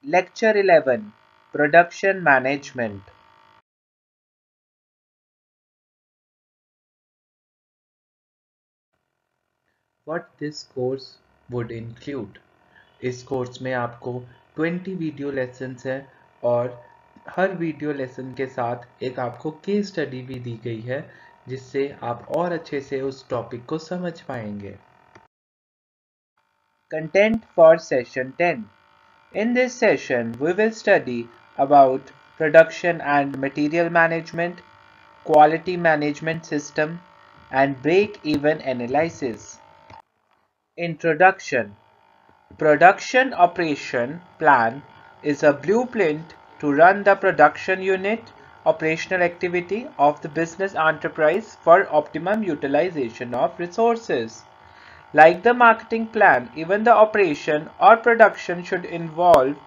Lecture 11, Production Management. What this course would include. इस course में आपको 20 वीडियो लेसन्स हैं और हर वीडियो लेसन के साथ एक आपको केस स्टडी भी दी गई है जिससे आप और अच्छे से उस टॉपिक को समझ पाएंगे. Content for session 10. In this session, we will study about production and material management, quality management system, and break-even analysis. Introduction. Production operation plan is a blueprint to run the production unit operational activity of the business enterprise for optimum utilization of resources. Like the marketing plan, even the operation or production should involve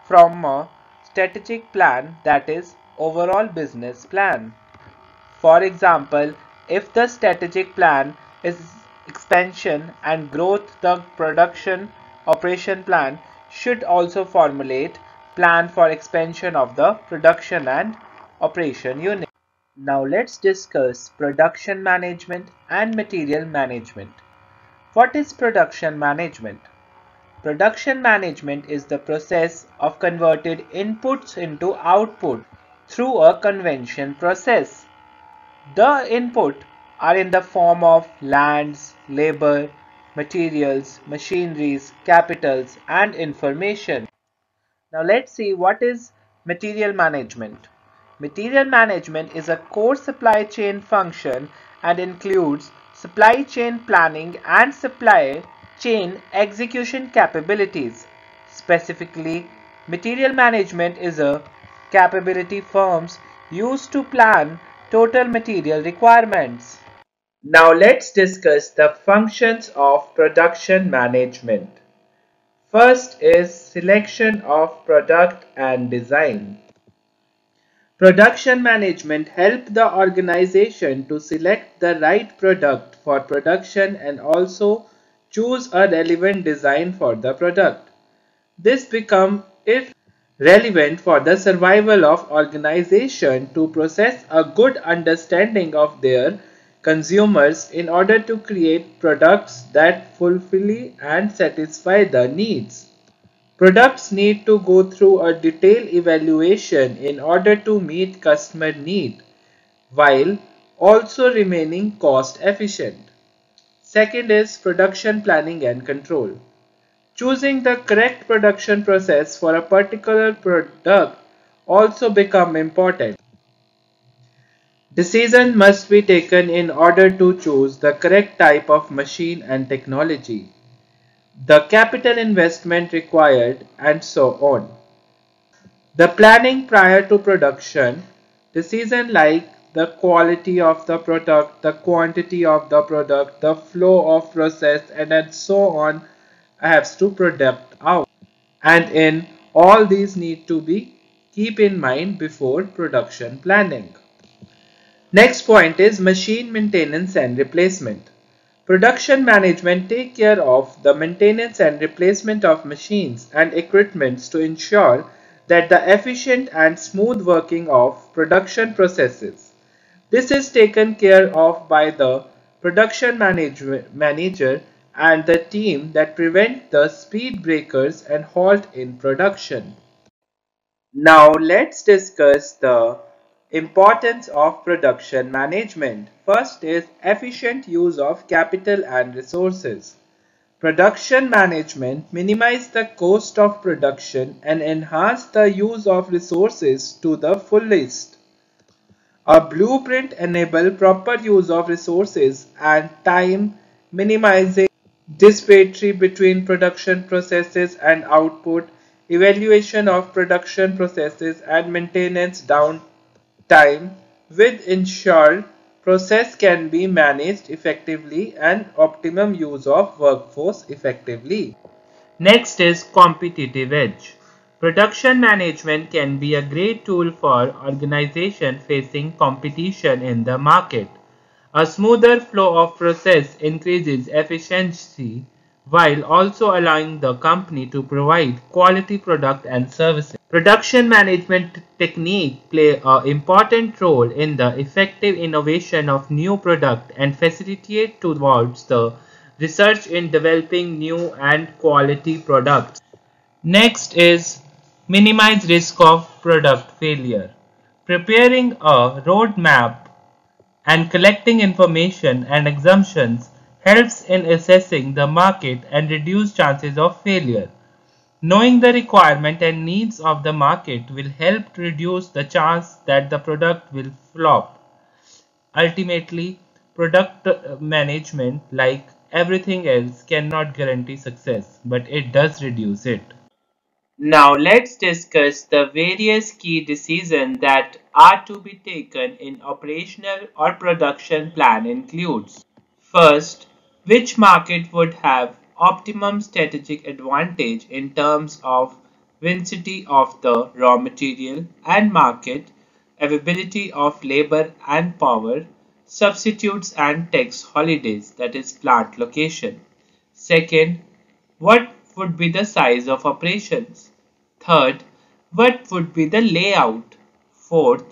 from a strategic plan, that is, overall business plan. For example, if the strategic plan is expansion and growth, the production operation plan should also formulate plan for expansion of the production and operation unit. Now let's discuss production management and material management. What is production management? Production management is the process of converting inputs into output through a convention process. The input are in the form of lands, labor, materials, machineries, capitals, and information. Now let's see what is material management. Material management is a core supply chain function and includes supply chain planning and supply chain execution capabilities. Specifically, material management is a capability firms use to plan total material requirements. Now let's discuss the functions of production management. First is selection of product and design. Production management helps the organization to select the right product for production and also choose a relevant design for the product. This becomes if relevant for the survival of organization to process a good understanding of their consumers in order to create products that fulfill and satisfy the needs. Products need to go through a detailed evaluation in order to meet customer need while also remaining cost efficient. Second is production planning and control. Choosing the correct production process for a particular product also become important. Decision must be taken in order to choose the correct type of machine and technology, the capital investment required, and so on. The planning prior to production, decision like the quality of the product, the quantity of the product, the flow of process, and so on has to product out. And in all these need to be keep in mind before production planning. Next point is machine maintenance and replacement. Production management take care of the maintenance and replacement of machines and equipments to ensure that the efficient and smooth working of production processes. This is taken care of by the production manager and the team that prevent the speed breakers and halt in production. Now let's discuss the importance of production management. First is efficient use of capital and resources. Production management minimize the cost of production and enhance the use of resources to the fullest. A blueprint enables proper use of resources and time, minimizing disparity between production processes and output, evaluation of production processes and maintenance downtime with ensure process can be managed effectively and optimum use of workforce effectively. Next is competitive edge. Production management can be a great tool for organizations facing competition in the market. A smoother flow of process increases efficiency, while also allowing the company to provide quality product and services. Production management techniques play an important role in the effective innovation of new product and facilitate towards the research in developing new and quality products. Next is minimize risk of product failure. Preparing a roadmap and collecting information and assumptions helps in assessing the market and reduce chances of failure. Knowing the requirement and needs of the market will help to reduce the chance that the product will flop. Ultimately, product management, like everything else, cannot guarantee success, but it does reduce it. Now let's discuss the various key decisions that are to be taken in operational or production plan includes. First, which market would have optimum strategic advantage in terms of vicinity of the raw material and market, availability of labor and power, substitutes and tax holidays, that is plant location. Second, what would be the size of operations? Third, what would be the layout? Fourth,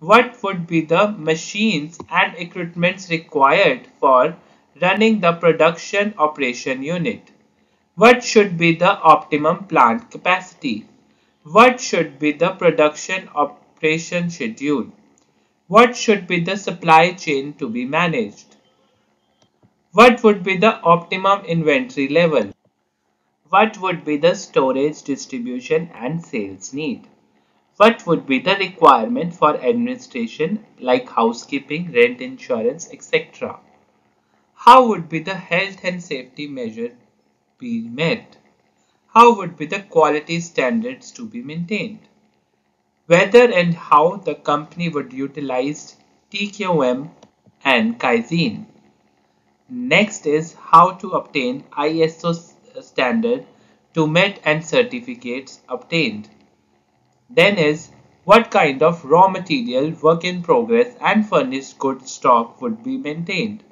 what would be the machines and equipments required for running the production operation unit? What should be the optimum plant capacity? What should be the production operation schedule? What should be the supply chain to be managed? What would be the optimum inventory level? What would be the storage, distribution, and sales need? What would be the requirement for administration like housekeeping, rent insurance, etc.? How would be the health and safety measure be met? How would be the quality standards to be maintained? Whether and how the company would utilize TQM and Kaizen. Next is how to obtain ISO standard to met and certificates obtained. Then is what kind of raw material, work in progress and furnished goods stock would be maintained.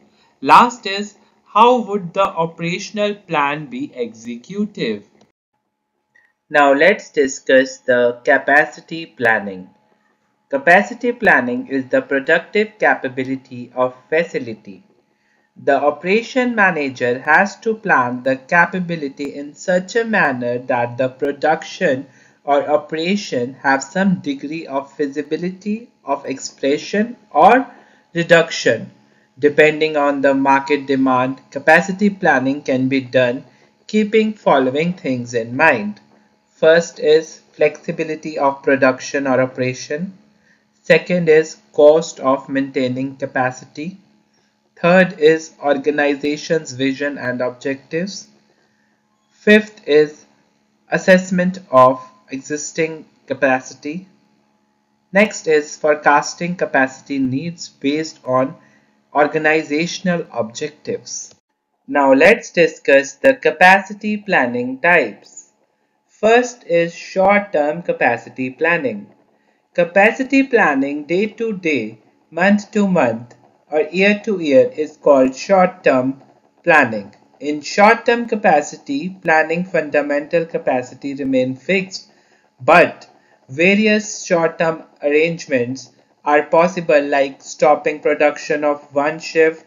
Last is how would the operational plan be executive. Now let's discuss the capacity planning. Capacity planning is the productive capability of facility. The operation manager has to plan the capability in such a manner that the production or operation have some degree of feasibility of expression or reduction. Depending on the market demand, capacity planning can be done keeping following things in mind. First is flexibility of production or operation. Second is cost of maintaining capacity. Third is organization's vision and objectives. Fifth is assessment of existing capacity. Next is forecasting capacity needs based on organizational objectives. Now let's discuss the capacity planning types. First is short-term capacity planning. Capacity planning day to day, month to month, or year to year is called short-term planning. In short-term capacity planning, fundamental capacity remain fixed, but various short-term arrangements are possible like stopping production of one shift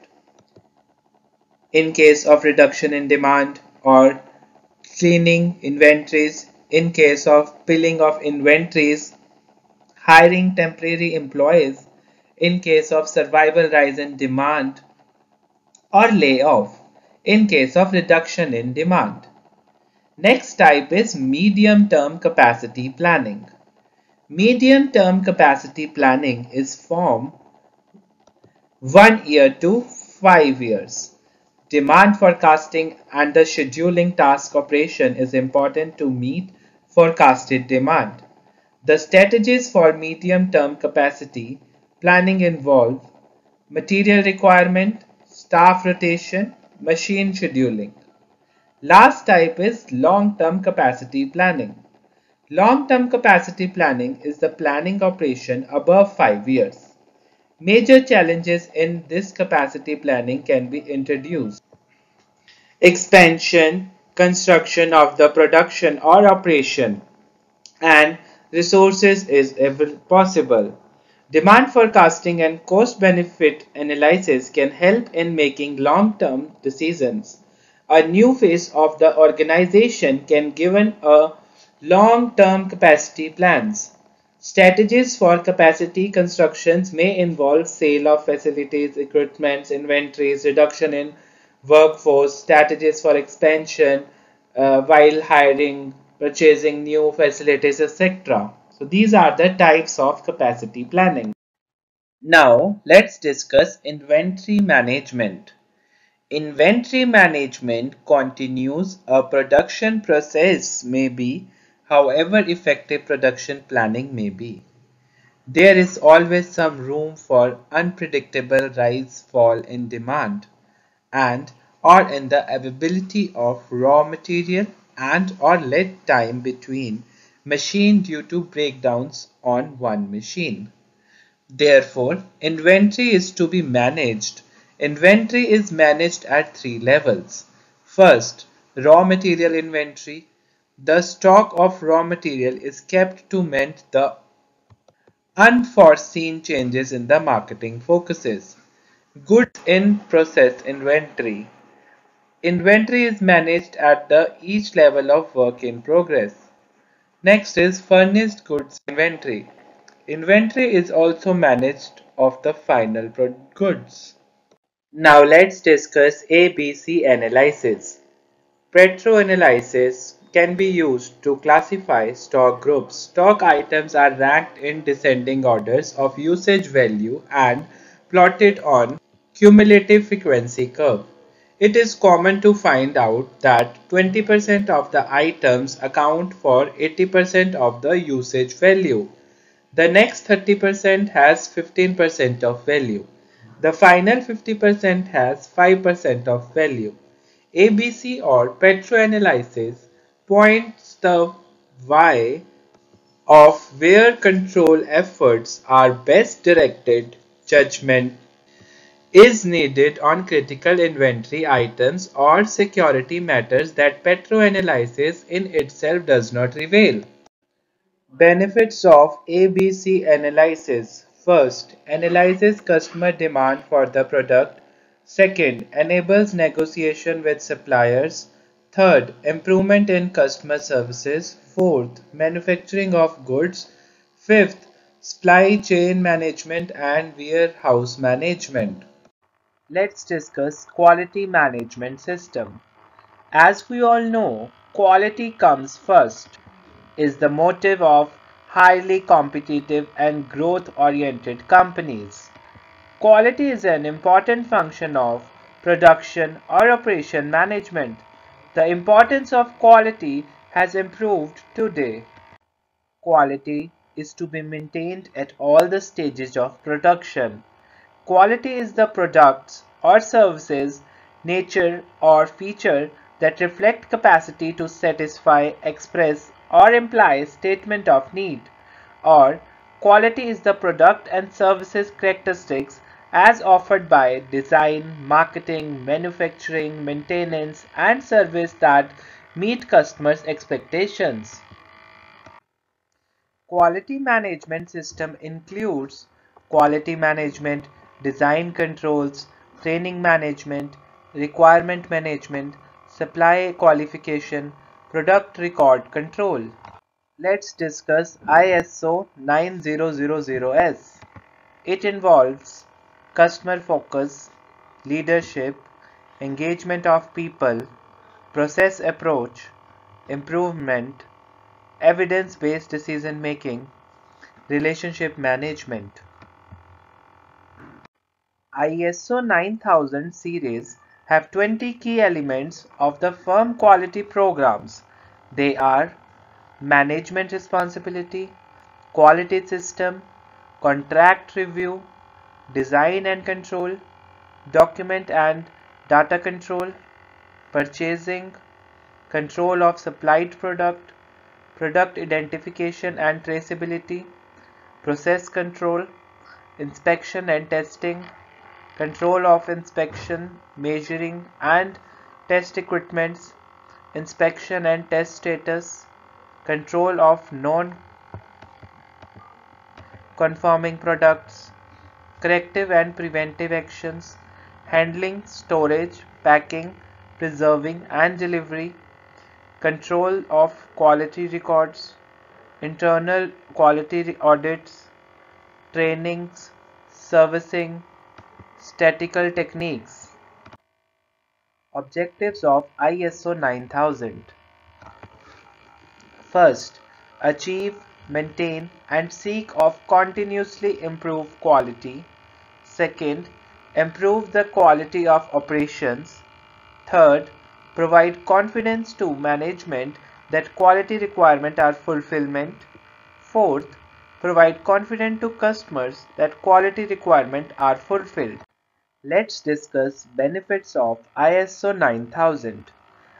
in case of reduction in demand or cleaning inventories in case of pilling of inventories, hiring temporary employees in case of survival rise in demand, or layoff in case of reduction in demand. Next type is medium-term capacity planning. Medium-term capacity planning is from 1 year to 5 years. Demand forecasting and the scheduling task operation is important to meet forecasted demand. The strategies for medium-term capacity planning involve material requirement, staff rotation, machine scheduling. Last type is long-term capacity planning. Long-term capacity planning is the planning operation above 5 years. Major challenges in this capacity planning can be introduced. expansion, construction of the production or operation, and resources is ever possible. Demand forecasting and cost benefit analysis can help in making long term decisions. A new phase of the organization can given a long term capacity plans. Strategies for capacity constructions may involve sale of facilities, equipment, inventories, reduction in workforce, strategies for expansion while hiring, purchasing new facilities, etc. So these are the types of capacity planning. Now let's discuss inventory management. Inventory management continues a production process may be, however effective production planning may be. There is always some room for unpredictable rise fall in demand and or in the availability of raw material and or lead time between machine due to breakdowns on one machine. Therefore, inventory is to be managed. Inventory is managed at three levels. First, raw material inventory. The stock of raw material is kept to meet the unforeseen changes in the marketing focuses. Goods in process inventory. Inventory is managed at the each level of work in progress. Next is finished goods inventory. Inventory is also managed of the final goods. Now let's discuss ABC analysis. Petro analysis can be used to classify stock groups. Stock items are ranked in descending orders of usage value and plotted on cumulative frequency curve. It is common to find out that 20% of the items account for 80% of the usage value. The next 30% has 15% of value. The final 50% has 5% of value. ABC or petroanalysis points the why of where control efforts are best directed. Judgment is needed on critical inventory items or security matters that petroanalysis in itself does not reveal. Benefits of ABC analysis. First, analyzes customer demand for the product. Second, enables negotiation with suppliers. Third, improvement in customer services. Fourth, manufacturing of goods. Fifth, supply chain management and warehouse management. Let's discuss quality management system. As we all know, quality comes first, is the motive of highly competitive and growth-oriented companies. Quality is an important function of production or operation management. The importance of quality has improved today. Quality is to be maintained at all the stages of production. Quality is the products or services, nature or feature that reflect capacity to satisfy, express or imply statement of need. Or quality is the product and services characteristics as offered by design, marketing, manufacturing, maintenance and service that meet customers' expectations. Quality management system includes quality management, design controls, training management, requirement management, supply qualification, product record control. Let's discuss ISO 9000S. It involves customer focus, leadership, engagement of people, process approach, improvement, evidence-based decision making, relationship management. ISO 9000 series have 20 key elements of the firm quality programs. They are management responsibility, quality system, contract review, design and control, document and data control, purchasing, control of supplied product, product identification and traceability, process control, inspection and testing, control of inspection, measuring and test equipments, inspection and test status, control of non-conforming products, corrective and preventive actions, handling, storage, packing, preserving and delivery, control of quality records, internal quality audits, trainings, servicing, statistical techniques. Objectives of ISO 9000. First, achieve, maintain and seek of continuously improve quality. Second, improve the quality of operations. Third, provide confidence to management that quality requirements are fulfillment. Fourth, provide confidence to customers that quality requirements are fulfilled. Let's discuss benefits of ISO 9000.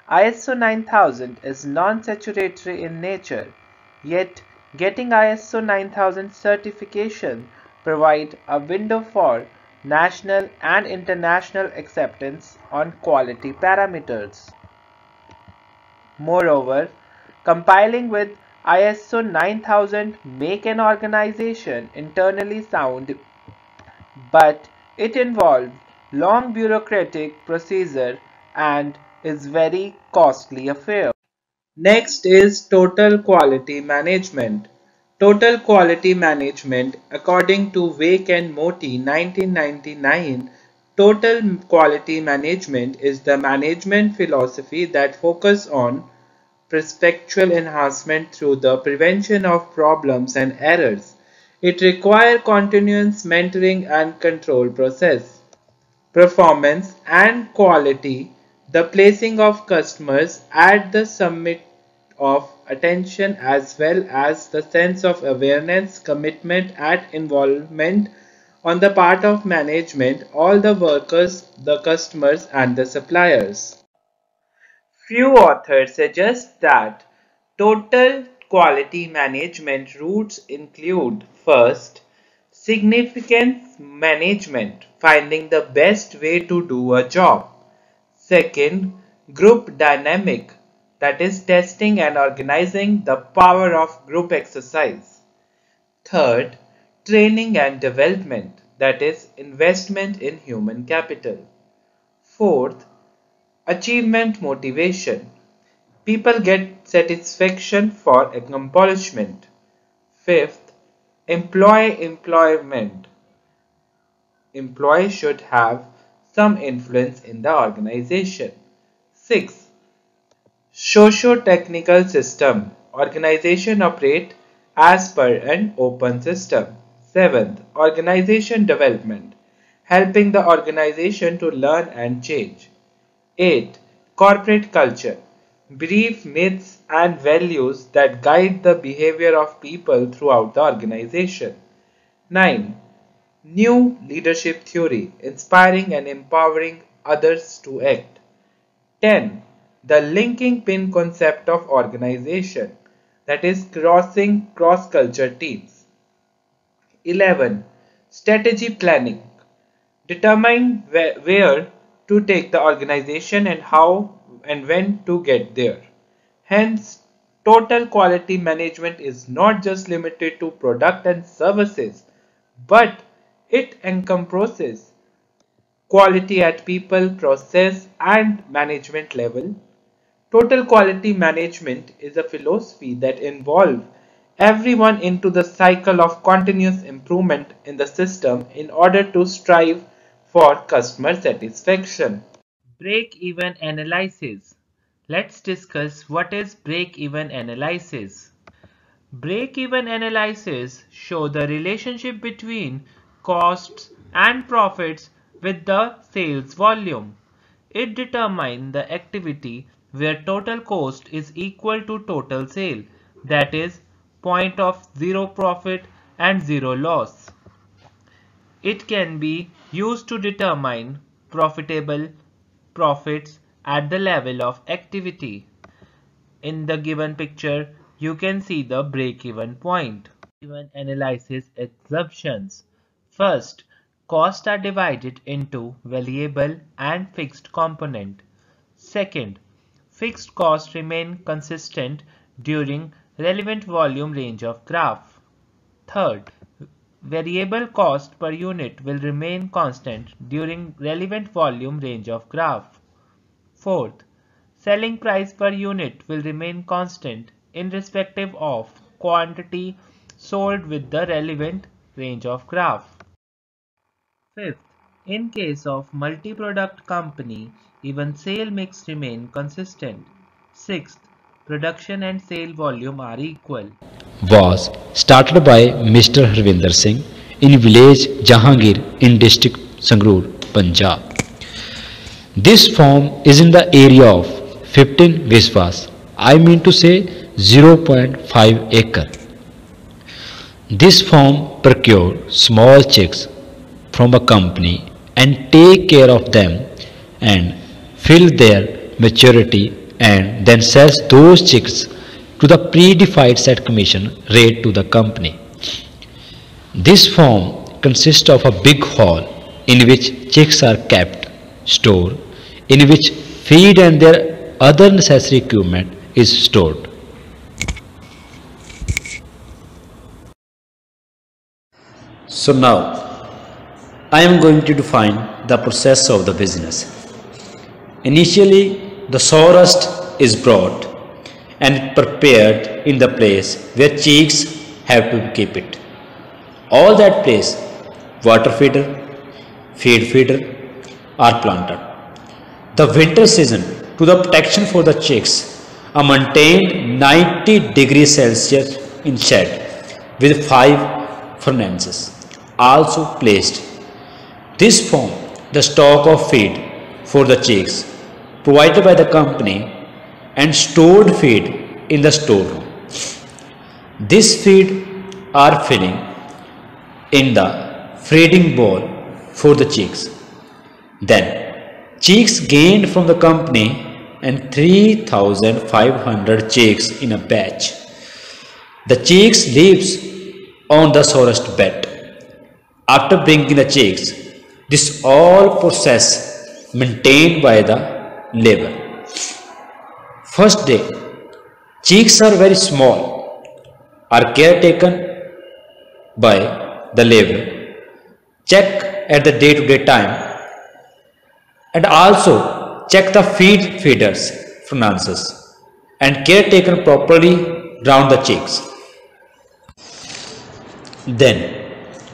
ISO 9000 is non-saturatory in nature, yet getting ISO 9000 certification provides a window for national and international acceptance on quality parameters. Moreover, compiling with ISO 9000 make an organization internally sound, but it involves long bureaucratic procedure and is very costly affair. Next is total quality management. Total quality management, according to Wake and Moti 1999, total quality management is the management philosophy that focuses on perspectual enhancement through the prevention of problems and errors. It requires continuous mentoring and control process, performance and quality, the placing of customers at the summit of attention as well as the sense of awareness, commitment and involvement on the part of management, all the workers, the customers and the suppliers. Few authors suggest that total quality management routes include: first, significance management, finding the best way to do a job. Second, group dynamic, that is testing and organizing the power of group exercise. Third, training and development, that is investment in human capital. Fourth, achievement motivation. People get satisfaction for accomplishment. Fifth, employment. Employees should have some influence in the organization. Sixth, socio-technical system. Organization operate as per an open system. Seventh, organization development. Helping the organization to learn and change. 8. Corporate culture. Brief myths and values that guide the behavior of people throughout the organization. 9. New leadership theory, inspiring and empowering others to act. 10. The linking pin concept of organization, that is crossing cross-culture teams. 11. Strategy planning. Determine where to take the organization and how and when to get there. Hence, total quality management is not just limited to product and services, but it encompasses quality at people, process, and management level. Total quality management is a philosophy that involves everyone into the cycle of continuous improvement in the system in order to strive for customer satisfaction. Break-even analysis. Let's discuss what is break-even analysis. Break-even analysis show the relationship between costs and profits with the sales volume. It determines the activity where total cost is equal to total sale, that is, point of zero profit and zero loss. It can be used to determine profitable profits at the level of activity. In the given picture, you can see the break-even point. Break-even analysis assumptions. First, costs are divided into variable and fixed component. Second, fixed costs remain consistent during relevant volume range of graph. Third, variable cost per unit will remain constant during relevant volume range of graph. Fourth, selling price per unit will remain constant irrespective of quantity sold with the relevant range of graph. Fifth, in case of multi-product company, even sale mix remain consistent. Sixth, production and sale volume are equal. Was started by Mr. Harvinder Singh in village Jahangir in district Sangrur, Punjab. This farm is in the area of 15 Viswas, I mean to say 0.5 acre. This farm procured small chicks from a company and take care of them and fill their maturity and then sells those chicks to the predefined set commission rate to the company. This farm consists of a big hall in which chicks are kept, stored, in which feed and their other necessary equipment is stored. So now I am going to define the process of the business. Initially, the sawdust is brought and prepared in the place where chicks have to keep it. All that place, water feeder, feed feeder are planted. The winter season, to the protection for the chicks, are maintained 90 degrees Celsius in shed with 5 furnaces also placed. This form the stock of feed for the chicks provided by the company and stored feed in the storeroom. This feed are filling in the feeding bowl for the chicks. Then chicks gained from the company and 3,500 chicks in a batch. The chicks lives on the sawdust bed. After bringing the chicks, this all process maintained by the labor. First day, chicks are very small, are care taken by the labor, check at the day-to-day time, and also check the feed feeders finances and care taken properly round the chicks. Then,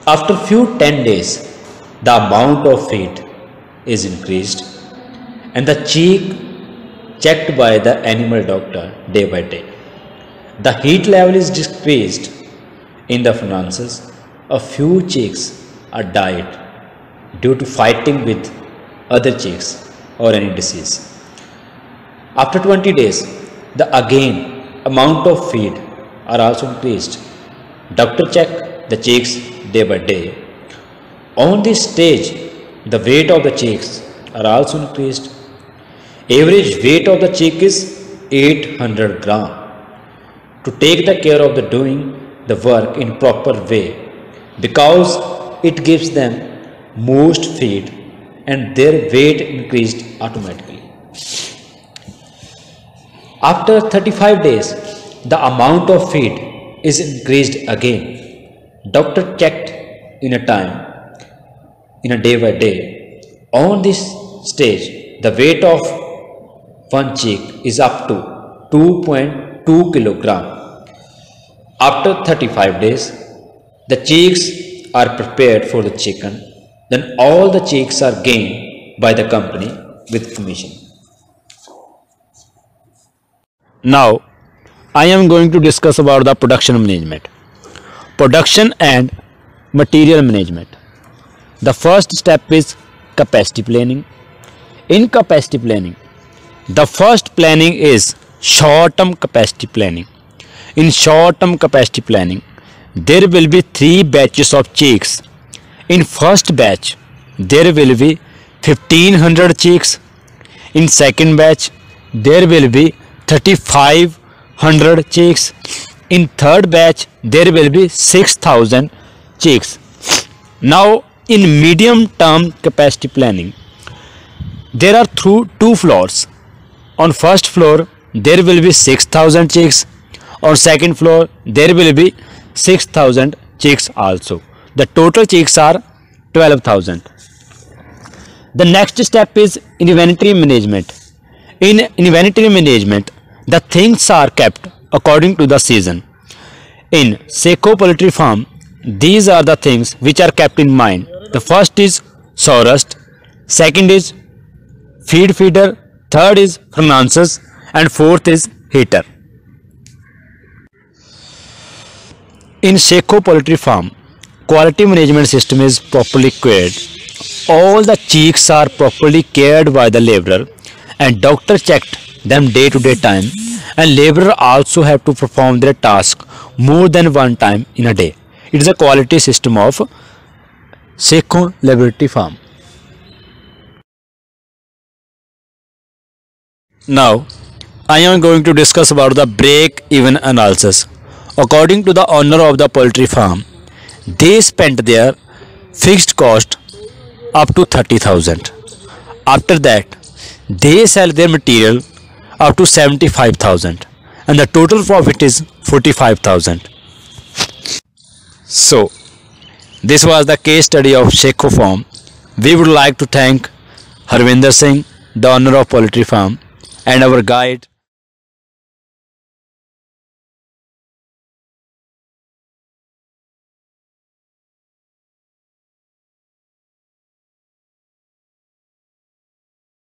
after few 10 days, the amount of feed is increased and the chick checked by the animal doctor day by day. The heat level is decreased in the finances. A few chicks are died due to fighting with other chicks or any disease. After 20 days, the again amount of feed are also increased. Doctor check the chicks day by day. On this stage, the weight of the chicks are also increased. Average weight of the chick is 800 gram. To take the care of the doing the work in proper way, because it gives them most feed and their weight increased automatically. After 35 days, the amount of feed is increased again. Doctor checked in a time, in a day by day. On this stage, the weight of one chick is up to 2.2 kilogram. After 35 days, the chicks are prepared for the chicken. Then all the chicks are gained by the company with commission. Now, I am going to discuss about the production management. Production and material management. The first step is capacity planning. In capacity planning, the first planning is short-term capacity planning. In short-term capacity planning, there will be 3 batches of chicks. In first batch, there will be 1500 chicks. In second batch, there will be 3500 chicks. In third batch, there will be 6000 chicks. Now, in medium term capacity planning, there are two floors. On first floor there will be 6,000 chicks. On second floor there will be 6,000 chicks also. The total chicks are 12,000. The next step is inventory management. In inventory management, the things are kept according to the season. In Seco Poultry Farm, these are the things which are kept in mind. The first is sawdust, second is feed feeder, third is furnaces, and fourth is heater. In Seco Poultry Farm, quality management system is properly cared. All the chicks are properly cared by the laborer, and doctor checked them day to day time, and laborer also have to perform their task more than one time in a day. It is a quality system of Seco Laboratory Farm. Now, I am going to discuss about the break-even analysis. According to the owner of the poultry farm, they spent their fixed cost up to 30,000. After that, they sell their material up to 75,000 and the total profit is 45,000. So, this was the case study of Seco Farm. We would like to thank Harvinder Singh, the owner of poultry farm, and our guide